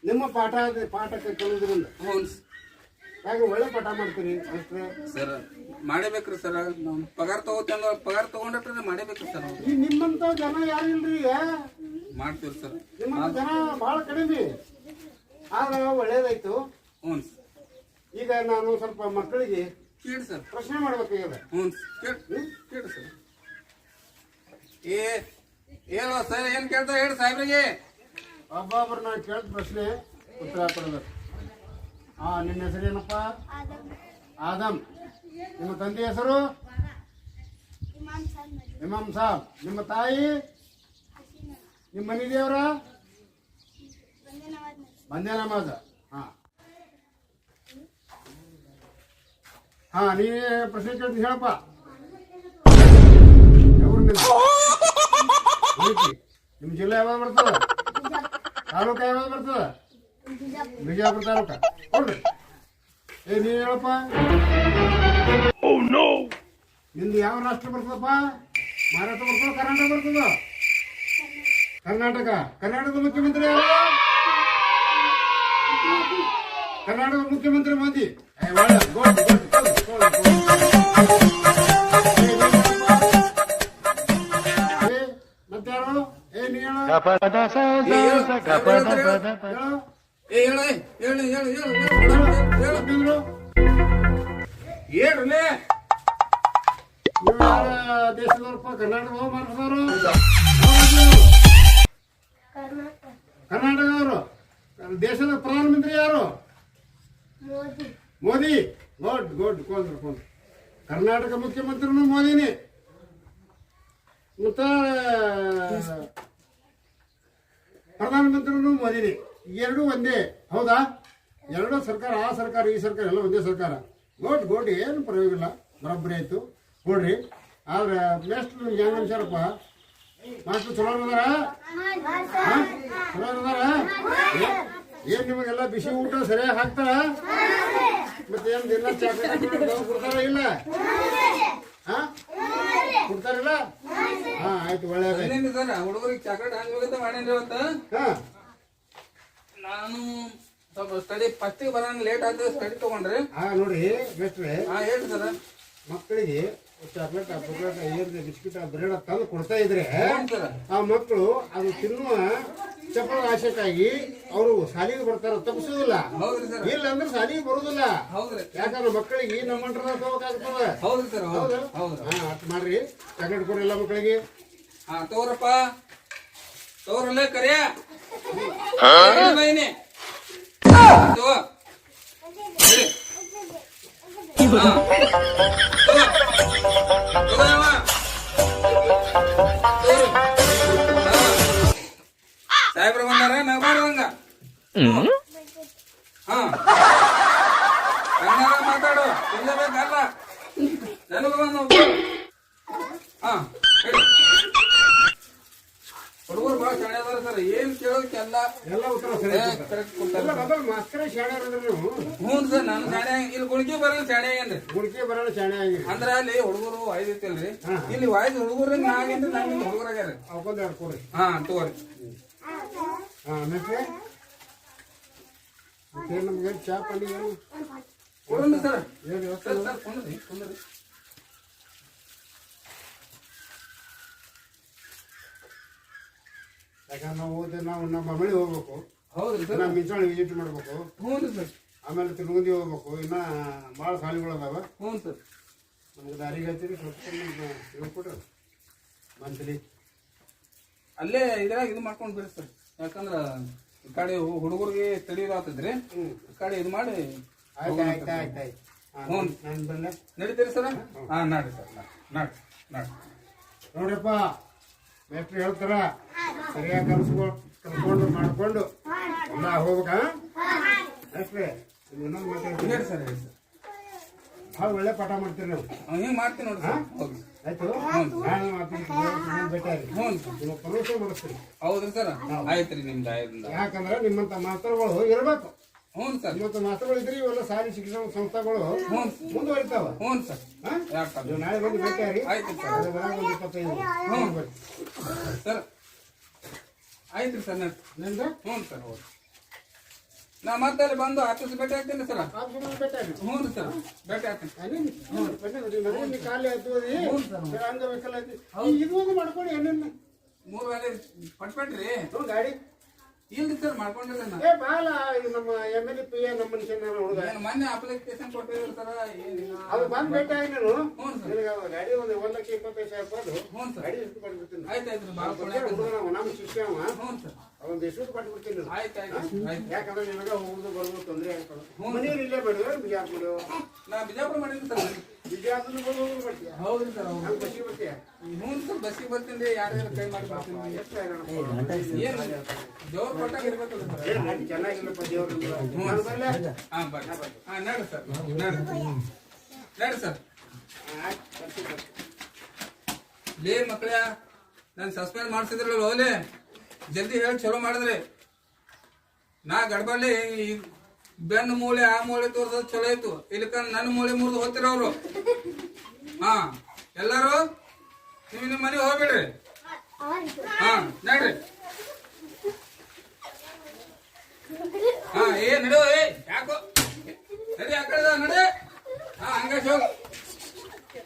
ನಿಮ್ಮ ಪಾಠಕ್ಕೆ ಕಲಿಯೋದ್ರಿಂದ ಹ್ಞೂ ಹಾಗೆ ಒಳ್ಳೆ ಪಾಠ ಮಾಡ್ತೀರಿ ಅಷ್ಟೇ ಸರ್. ಮಾಡಬೇಕ್ರಿ ಸರ್. ನಾವು ಪಗಾರ ತಗೋತೇವೆ, ಪಗಾರ ತಗೊಂಡ್ರೆ ಮಾಡಬೇಕ್ರಿ ಸರ್. ಈ ನಿಮ್ಮಂತ ಜನ ಯಾರು ಇಲ್ರಿ ಈಗ ಮಾಡ್ತೀವಿ ಸರ್. ನಿಮ್ಮಂತ ಜನ ಬಹಳ ಕಡಿಮೆ ಆಗ ಒಳ್ಳೇದಾಯ್ತು. ಹ್ಞೂ ಈಗ ನಾನು ಸ್ವಲ್ಪ ಮಕ್ಕಳಿಗೆ ಕೇಳಿ ಸರ್. ಪ್ರಶ್ನೆ ಮಾಡ್ಬೇಕಾಗ್ಯದ. ಹ್ಞೂ ಕೇಳಿ ಸರ್. ಹೇಳುವ ಸರ್, ಏನು ಕೇಳ್ತಾ ಹೇಳಿ ಸಾಹೇಬ್ರಿಗೆ. ಒಬ್ಬೊಬ್ರು ನಾನು ಕೇಳಿದ ಪ್ರಶ್ನೆ ಉತ್ತರ ಕೊಡಬೇಕು. ನಿಮ್ಮ ಹೆಸರೇನಪ್ಪ? ಆದಮ್. ನಿಮ್ಮ ತಂದೆ ಹೆಸರು? ಇಮಾಮ್ ಸಾಬ್. ನಿಮ್ಮ ತಾಯಿ? ನಿಮ್ಮ ಮನೆ ದೇವರ? ಬಂದೇ ನಮಾಜ. ನೀ ಪ್ರಶ್ನೆ ಕೇಳ್ತೀನಿ ಹೇಳಪ್ಪ. ನಿಮ್ಮ ಜಿಲ್ಲೆ ಯಾವಾಗ ಬರ್ತದ? ತಾಲೂಕ ಯಾವಾಗ ಬರ್ತದ? ಬಿಜಾಪುರ ತಾಲೂಕ. ನೋಡ್ರಿ ನೀನ್ ಹೇಳಪ್ಪ. ನಿಂದು ಯಾವ ರಾಷ್ಟ್ರ ಬರ್ತದಪ್ಪ? ಮಹಾರಾಷ್ಟ್ರ ಬರ್ತದ, ಕರ್ನಾಟಕ ಬರ್ತದ? ಕರ್ನಾಟಕ. ಕರ್ನಾಟಕದ ಮುಖ್ಯಮಂತ್ರಿ ಯಾರು? ಕರ್ನಾಟಕದ ಮುಖ್ಯಮಂತ್ರಿ ಮೋದಿ. ಮತ್ತೆ ಯಾರು? ನೀ ಹೇಳು. ದೇಶದವ್ರಪ್ಪ? ಕರ್ನಾಟಕ ಮಹಾರಾಷ್ಟ್ರದವರು? ಕರ್ನಾಟಕದವರು. ದೇಶದ ಪ್ರಧಾನಮಂತ್ರಿ ಯಾರು? ಮೋದಿ. ಗುಡ್. ಕೊಂಡ್ರು. ಕರ್ನಾಟಕ ಮುಖ್ಯಮಂತ್ರಿನೂ ಮೋದಿನೇ, ಮತ್ತ ಪ್ರಧಾನಮಂತ್ರಿನೂ ಮೋದಿನೇ. ಎರಡೂ ಒಂದೇ, ಹೌದಾ? ಎರಡೂ ಸರ್ಕಾರ, ಆ ಸರ್ಕಾರ ಈ ಸರ್ಕಾರ ಎಲ್ಲ ಒಂದೇ ಸರ್ಕಾರ. ಗುಡ್. ಏನು ಪರವಾಗಿಲ್ಲ, ಬರೋಬ್ಬರಿ ಆಯ್ತು. ನೋಡ್ರಿ, ಆದ್ರೆ ಮೇಸ್ಟ್ರು ನಿಮ್ಗೆ ಹೆಂಗ ಅನ್ಸಾರಪ್ಪ? ಮಾಸ್ಟ್ರು ಚಲೋ ಅದಾರ? ಏನ್ ನಿಮಗೆಲ್ಲ ಬಿಸಿ ಊಟ ಸರಿಯಾಗಿ ಹಾಕ್ತಾರ? ಮತ್ತೆ ಏನ್ ದಿನ ಚಾಕ್ಲೇಟ್ ಕೊಡ್ತಾರ ಇಲ್ಲ? ಕೊಡ್ತಾರಿಲ್ಲ? ಆಯ್ತು, ಒಳ್ಳೆಯದ. ಹುಡುಗರಿಗೆ ಚಾಕ್ಲೇಟ್ ಹಾಕ್ಬೇಕಂತ ಮಾಡೇನ್ರಿ ಇವತ್ತು. ನಾನು ಸ್ವಲ್ಪ ಸ್ಟಡಿ ಫಸ್ಟಿಗೆ ಬರೋಣ ಲೇಟ್ ಆಗ್ತದೆ, ಸ್ಟಡಿ ತಗೊಂಡ್ರಿ. ನೋಡ್ರಿ ಮೇಸ್ಟ್ರೆ, ಹೇಳಿ ಸರ್. ಮಕ್ಕಳಿಗೆ ಚಾಕ್ಲೇಟ್, ಬಿಸ್ಕಿಟ್, ಬ್ರೆಡ್ ತಂದು ಕೊಡ್ತಾ ಇದ್ರೆ ಆ ಮಕ್ಕಳು ಅದು ತಿನ್ನುವ ಚಪ್ಪಲ ಆಶಕ್ಕಾಗಿ ಅವರು ಶಾಲೆಗೆ ಬರ್ತಾರ, ತಪ್ಪಿಸೋದಿಲ್ಲ. ಇಲ್ಲ ಅಂದ್ರೆ ಶಾಲೆಗೆ ಬರುದಿಲ್ಲ. ಯಾಕಂದ್ರೆ ಮಕ್ಕಳಿಗೆ ನಮ್ಮಂಟ್ರದ ತಗೋಬೇಕಾಗ್ತದ. ಅಷ್ಟು ಮಾಡ್ರಿ, ಚಾಕ್ಲೇಟ್ ಕೊಡ್ರಿ ಎಲ್ಲ ಮಕ್ಕಳಿಗೆ. ತಗೋರಪ್ಪ, ತಗೋರಲ್ಲೇ ಕರಿಯ ಬೈನಿ. ಸಾಹೇಬ್ರ ಬಂದಾರ, ನಗಬಾರ್ದಂಗ. ಕನ್ನಡ ಮಾತಾಡು, ತಿನ್ನಬೇಕಲ್ಲ. ನನಗ ಹುಡುಗರು ಬಹಳ ಶಾಣೆ ಅದಾರ ಸರ್. ಏನ್ ಕೇಳೋಕೆ ಎಲ್ಲ ಉತ್ತರ ಕರೆಕ್ಟ್ ಕೊಡ್ತಾರೆ. ಮಾಸ್ತರೇ ಶಾಣೆ ಅಂದ್ರೆ ನೀವು? ಹ್ಞೂ ಸರ್, ನಾನು ಶಾಣೆ. ಇಲ್ಲಿ ಗುಳಿಗೆ ಬರಲ್ಲ ಶಾಣೆ ಆಗೇನ್ರಿ. ಗುಳಿಗೆ ಬರಲ್ಲ ಶಾಣೆ ಆಗಿ ಅಂದ್ರೆ ಅಲ್ಲಿ ಹುಡುಗರು ವಾಯ್ದು ಐತಿಲ್ರಿ, ಇಲ್ಲಿ ವಾಯ್ದು ಹುಡುಗರು ನಾಗೇನ್ರಿ, ನಂಗೆ ಹುಡುಗರಾಗ್ಯಾರ. ಅವಕೊಂದ್ ಎರಡು ಕೊಡ್ರಿ. ತಗೋರಿ. ನಮ್ಗೆ ಚಾ ಪಲ್ಲಿ ಕೊಡೋಣ ಸರ್. ಏನು ವ್ಯವಸ್ಥೆ? ಕುಂದ್ರಿ. ಯಾಕಂದ್ರೆ ನಾವು ನಮ್ಮ ಮಳೆ ಹೋಗ್ಬೇಕು. ಹೌದ್ರಿ ಸರ್. ನಾವು ಮಿಂಚಾಣಿ ವಿಸಿಟ್ ಮಾಡ್ಬೇಕು. ಹ್ಞೂ ಸರ್. ಆಮೇಲೆ ತಿರುಗುಂದಿ ಹೋಗ್ಬೇಕು. ಇನ್ನ ಭಾಳ ಸಾಲಿಗಳು ಅದಾವ. ಹ್ಞೂ ಸರ್. ನಮ್ಗೆ ದಾರಿಗೆ ಹಚ್ಚಿರಿ, ಸ್ವಲ್ಪ ಹೇಳ್ಕೊಟ್ರಿ ಮಂತ್ಲಿ. ಅಲ್ಲೇ ಇದ್ರಾಗ ಇದು ಮಾಡ್ಕೊಂಡು ಬಿಡಿ ಸರ್. ಯಾಕಂದ್ರ ಈ ಕಡೆ ಹುಡುಗರಿಗೆ ತಡೀರು ಆಗ್ತದ್ರಿ, ಈ ಕಡೆ ಇದು ಮಾಡಿ. ಆಯ್ತು. ಹ್ಞೂ, ನಡೀತೀರಿ ಸರ್? ನಾಡ್ರಿ ಸರ್, ನಾಡ್ರಿ. ನೋಡ್ರಪ್ಪ, ಮೇಸ್ಟ್ರು ಹೇಳ್ತಾರ, ಸರಿಯಾಗಿ ಕಲ್ಸ್ಕೊಂಡು ಮಾಡ್ಕೊಂಡು ಎಲ್ಲ ಹೋಗ್ಬೇಕಾ? ಮೇಸ್ಟ್ರೆ, ಇನ್ನೊಂದು ಮಾತಾಡ್ತೀನಿ. ಹೇಳಿ ಸರ್. ಭಾಳ ಒಳ್ಳೆ ಪಾಠ ಮಾಡ್ತೀರಿ ನೀವು. ಹಿಂಗೆ ಮಾಡ್ತೀನಿ ನೋಡಿ ಸರ್. ಆಯ್ತು, ನಾನು ಬೇಕಾರಿ ನಿಮ್ಮ ಪ್ರಮೋಷನ್ ಮಾಡಿಸ್ತೀನಿ. ಹೌದ್ರಿ ಸರ್? ಆಯ್ತ್ರಿ, ನಿಮ್ದು ಆಯ್ತು. ಯಾಕಂದ್ರೆ ನಿಮ್ಮಂತ ಮಾಸ್ತರ್ಗಳು ಇರಬೇಕು. ಹ್ಞೂ ಸರ್. ನಿಮ್ಮಂತ ಮಾಸ್ತರ್ಗಳು ಇದ್ರಿ ಇವೆಲ್ಲ ಶಾಲೆ ಶಿಕ್ಷಣ ಸಂಸ್ಥೆಗಳು ಮುಂದುವರಿತಾವ. ಹ್ಞೂ ಸರ್. ನೀವು ನಾಳೆ ಬಂದು ಬೇಕಾರಿ. ಆಯ್ತು ಸರ್. 25 ಸರ್ ಆಯ್ತ್ರಿ ಸರ್. ನಿಂದು? ಹ್ಞೂ ಸರ್. ಹೌದು. ನಾ ಮತ್ತೆ ಅಲ್ಲಿ ಬಂದು ಆಫೀಸ್ ಭೇಟಿ ಆಗ್ತೀನಿ ಸರ್. ಆಫೀಸಿನಲ್ಲಿ ಭೇಟಿಯಾಗಿ. ಹ್ಞೂ ರೀ ಸರ್, ಭೇಟಿ ಆಗ್ತೀನಿ. ಖಾಲಿ ಆಯ್ತು ಅಂಗವಿಕಲ ಐತಿ. ಇದು ಒಂದು ಮಾಡ್ಕೊಂಡು ಏನೇನು 3 ವೇಳೆ ಪಟ್ಬಿಟ್ರಿ ಗಾಡಿ ಇಲ್ರಿ ಸರ್, ಮಾಡ್ಕೊಂಡಿಲ್ಲ ನಾ. ಏ ಬಾಳ ಇದು ನಮ್ಮ MLA PA ನಮ್ಮ ಮನುಷ್ಯನ ಹುಡುಗ ಏನು ಮೊನ್ನೆ ಅಪ್ಲಿಕೇಶನ್ ಕೊಟ್ಟಿದ್ರು ಸರ್. ಅದು ಬಂದ್ ಭೇಟಿಯಾಗಿ ನೀನು ಹ್ಞೂ ಸರ್. ನಿನಗೆ ಗಾಡಿ ಒಂದು 1,25,000 ರೂಪಾಯಿ ಹ್ಞೂ ಸರ್, ಗಾಡಿ ಎಷ್ಟು ಕೊಟ್ಬಿಡ್ತೀನಿ ಆಯ್ತಾಯ್ತು ಭಾಳ ಹುಡುಗ ನಮ್ಮ ಶಿಷ್ಯ ಅವ ಹ್ಞೂ ಸರ್, ಅವೊಂದು ಎಷ್ಟು ಕೊಟ್ಬಿಡ್ತೀನಿ ಆಯ್ತಾಯ್ತು ಆಯ್ತು. ಯಾಕಂದ್ರೆ ನಿನಗೆ ಹೋಗುದು ಬರೋದು ತೊಂದರೆ ಆಗ್ತದೆ. ಮನೆಯಲ್ಲಿ ಇಲ್ಲೇ ಮಾಡಿದ್ರೆ ಬಿಜಾಪುರ ಮಾಡಿದ್ರು ನಾ ಬಿಜಾಪುರ ಮಾಡಿದ್ದೀನಿ ಸರ್. ಬಿಜಾಪುರ ಬರೋದು ಬರ್ತೀಯ ಹೌದ್ರಿ ಸರ್, ಹೌದು. ಹಂಗೆ ಬಸ್ಸಿಗೆ ಬರ್ತೀಯ ಹ್ಞೂ ಸರ್, ಬಸ್ಸಿಗೆ ಬರ್ತೀನಿ ರೀ, ಯಾರ್ಯಾರು ಕೈ ಮಾಡಿ ಬರ್ತೀನಿ. ಎಷ್ಟು ಹೈರಾಣ ಏನು ದೇವ್ರ ಕೊಟ್ಟಾಗ ಇರ್ಬೇಕಲ್ಲ ಸರ್. ಚೆನ್ನಾಗಿಲ್ಲಪ್ಪ ದೇವ್ರು ನಾನು ಬರ್ಲೆ ಹಾಂ ಬರ್ರಿ. ಹಾಂ ನಡ್ರಿ ಸರ್, ನಡ್ರಿ ಸರ್. ಲೇ ಮಕ್ಕಳ, ನಾನು ಸಸ್ಪೆಂಡ್ ಮಾಡ್ಸಿದ್ರಲ್ಲ ಹೋಲೆ, ಜಲ್ದಿ ಹೇಳಿ ಚಲೋ ಮಾಡಿದ್ರಿ. ನಾ ಗಡ್ಬಡ್ಲಿ ಈ ಬೆನ್ನು ಮೂಳೆ ಆ ಮೂಳೆ ತೋರ್ಸೋದು ಚಲೋ ಆಯ್ತು. ಇಲ್ಲಕ ನನ್ನ ಮೂಳೆ ಮುರಿದು ಹೋಗ್ತಿರ ಅವರು. ಹಾ ಎಲ್ಲಾರು ನೀವು ನಿಮ್ಮ ಮನೆಗೆ ಹೋಗ್ಬಿಡ್ರಿ. ಹಾ ನಡ್ರಿ. ಹಾ ನಡು